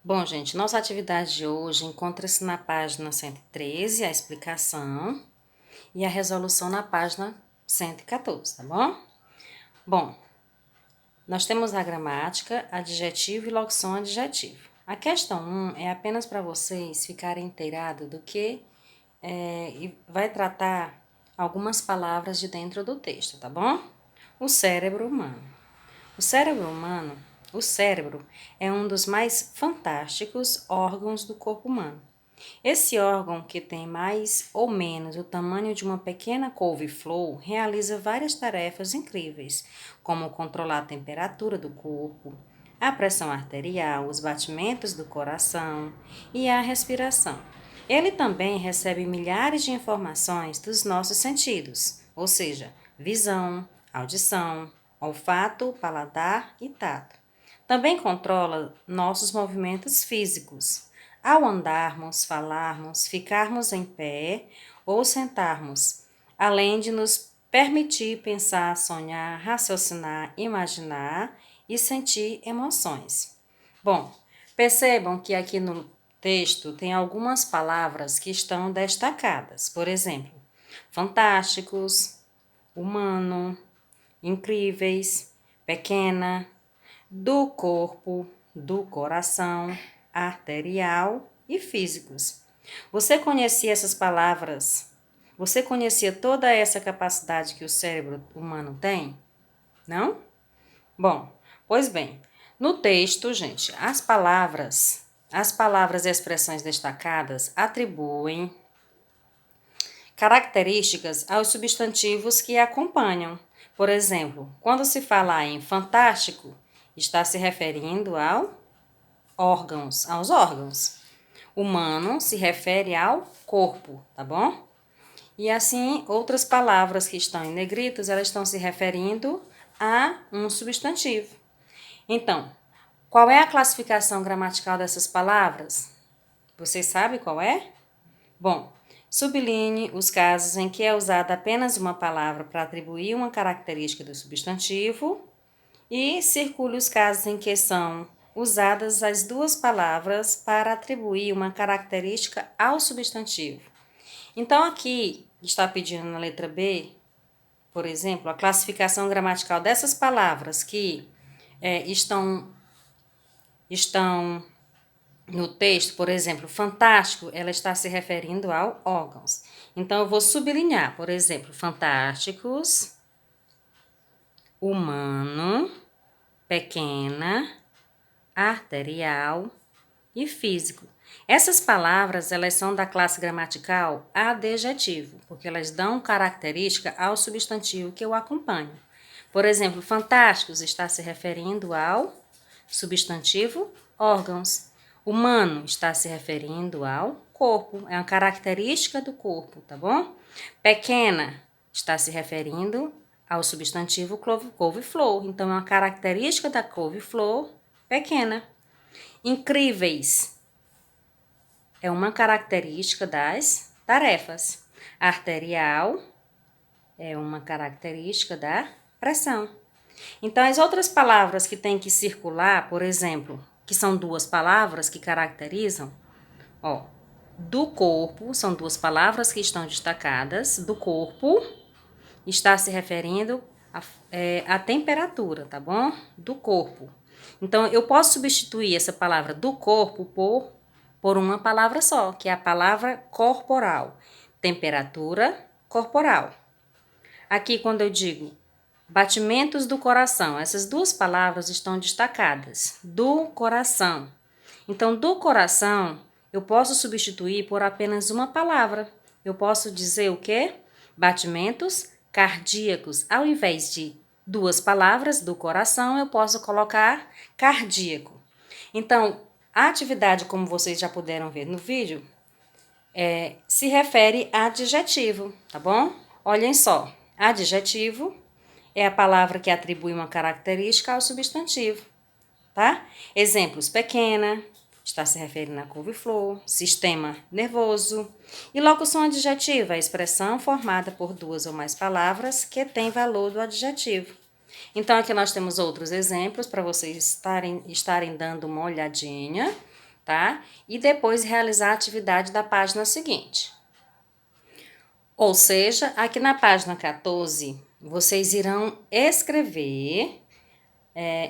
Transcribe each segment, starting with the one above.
Bom, gente, nossa atividade de hoje encontra-se na página 113, a explicação, e a resolução na página 114, tá bom? Bom, nós temos a gramática, adjetivo e locução adjetivo. A questão 1 é apenas para vocês ficarem inteirados do que e vai tratar algumas palavras de dentro do texto, tá bom? O cérebro humano. O cérebro é um dos mais fantásticos órgãos do corpo humano. Esse órgão, que tem mais ou menos o tamanho de uma pequena couve-flor, realiza várias tarefas incríveis, como controlar a temperatura do corpo, a pressão arterial, os batimentos do coração e a respiração. Ele também recebe milhares de informações dos nossos sentidos, ou seja, visão, audição, olfato, paladar e tato. Também controla nossos movimentos físicos. Ao andarmos, falarmos, ficarmos em pé ou sentarmos, além de nos permitir pensar, sonhar, raciocinar, imaginar e sentir emoções. Bom, percebam que aqui no texto tem algumas palavras que estão destacadas. Por exemplo, fantásticos, humano, incríveis, pequena, do corpo, do coração, arterial e físicos. Você conhecia essas palavras? Você conhecia toda essa capacidade que o cérebro humano tem? Não? Bom, pois bem, no texto, gente, as palavras e expressões destacadas atribuem características aos substantivos que acompanham. Por exemplo, quando se fala em fantástico, está se referindo aos órgãos. Humano se refere ao corpo, tá bom? E assim, outras palavras que estão em negritos, elas estão se referindo a um substantivo. Então, qual é a classificação gramatical dessas palavras? Você sabe qual é? Bom, sublinhe os casos em que é usada apenas uma palavra para atribuir uma característica do substantivo e circule os casos em que são usadas as duas palavras para atribuir uma característica ao substantivo. Então, aqui está pedindo na letra B, por exemplo, a classificação gramatical dessas palavras que estão no texto. Por exemplo, fantástico, ela está se referindo ao órgãos. Então, eu vou sublinhar, por exemplo, fantásticos, humano, pequena, arterial e físico. Essas palavras, elas são da classe gramatical adjetivo, porque elas dão característica ao substantivo que o acompanha. Por exemplo, fantásticos está se referindo ao substantivo órgãos. Humano está se referindo ao corpo, é uma característica do corpo, tá bom? Pequena está se referindo ao substantivo couve-flor, então é uma característica da couve-flor pequena. Incríveis é uma característica das tarefas. Arterial é uma característica da pressão. Então, as outras palavras que têm que circular, por exemplo, que são duas palavras que caracterizam, do corpo, são duas palavras que estão destacadas. Do corpo está se referindo à temperatura, tá bom? Do corpo. Então, eu posso substituir essa palavra do corpo por uma palavra só, que é a palavra corporal. Temperatura corporal. Aqui, quando eu digo batimentos do coração, essas duas palavras estão destacadas. Do coração. Então, do coração, eu posso substituir por apenas uma palavra. Eu posso dizer o quê? Batimentos cardíacos. Ao invés de duas palavras do coração, eu posso colocar cardíaco. Então, a atividade, como vocês já puderam ver no vídeo, se refere a adjetivo, tá bom? Olhem só, adjetivo é a palavra que atribui uma característica ao substantivo, tá? Exemplos: pequena, está se referindo à couve-flor, sistema nervoso. E locução adjetiva, a expressão formada por duas ou mais palavras que tem valor do adjetivo. Então, aqui nós temos outros exemplos para vocês estarem dando uma olhadinha. tá? E depois realizar a atividade da página seguinte. Ou seja, aqui na página 14, vocês irão escrever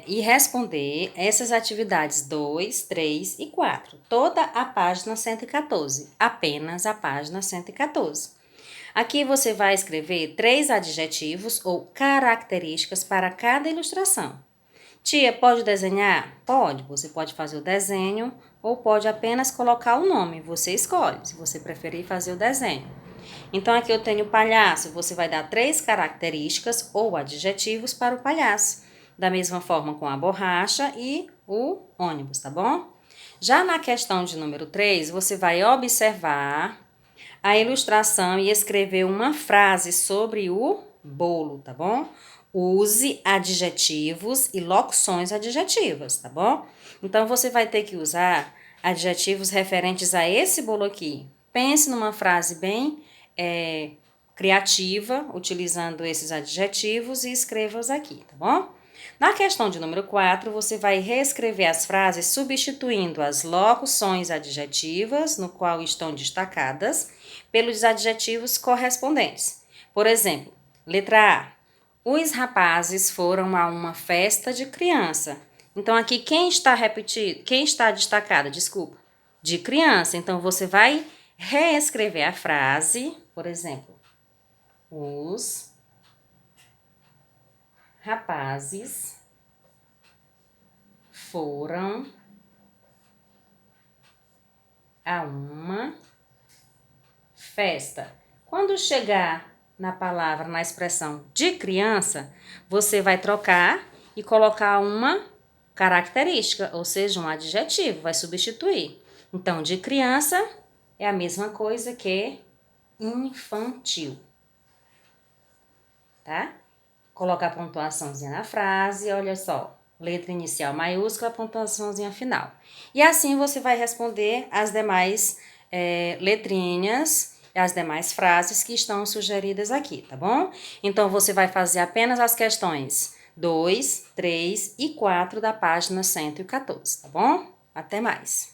e responder essas atividades 2, 3 e 4. Toda a página 114, apenas a página 114. Aqui você vai escrever 3 adjetivos ou características para cada ilustração. Tia, pode desenhar? Pode. Você pode fazer o desenho ou pode apenas colocar o nome. Você escolhe, se você preferir fazer o desenho. Então, aqui eu tenho palhaço. Você vai dar 3 características ou adjetivos para o palhaço. Da mesma forma com a borracha e o ônibus, tá bom? Já na questão de número 3, você vai observar a ilustração e escrever uma frase sobre o bolo, tá bom? Use adjetivos e locuções adjetivas, tá bom? Então, você vai ter que usar adjetivos referentes a esse bolo aqui. Pense numa frase bem criativa, utilizando esses adjetivos e escreva-os aqui, tá bom? Na questão de número 4, você vai reescrever as frases substituindo as locuções adjetivas, no qual estão destacadas, pelos adjetivos correspondentes. Por exemplo, letra A. Os rapazes foram a uma festa de criança. Então, aqui quem está destacada, desculpa, de criança. Então, você vai reescrever a frase, por exemplo, os rapazes foram a uma festa. Quando chegar na palavra, na expressão de criança, você vai trocar e colocar uma característica, ou seja, um adjetivo, vai substituir. Então, de criança é a mesma coisa que infantil, tá? Colocar a pontuaçãozinha na frase, olha só, letra inicial maiúscula, pontuaçãozinha final. E assim você vai responder as demais letrinhas, as demais frases que estão sugeridas aqui, tá bom? Então, você vai fazer apenas as questões 2, 3 e 4 da página 114, tá bom? Até mais!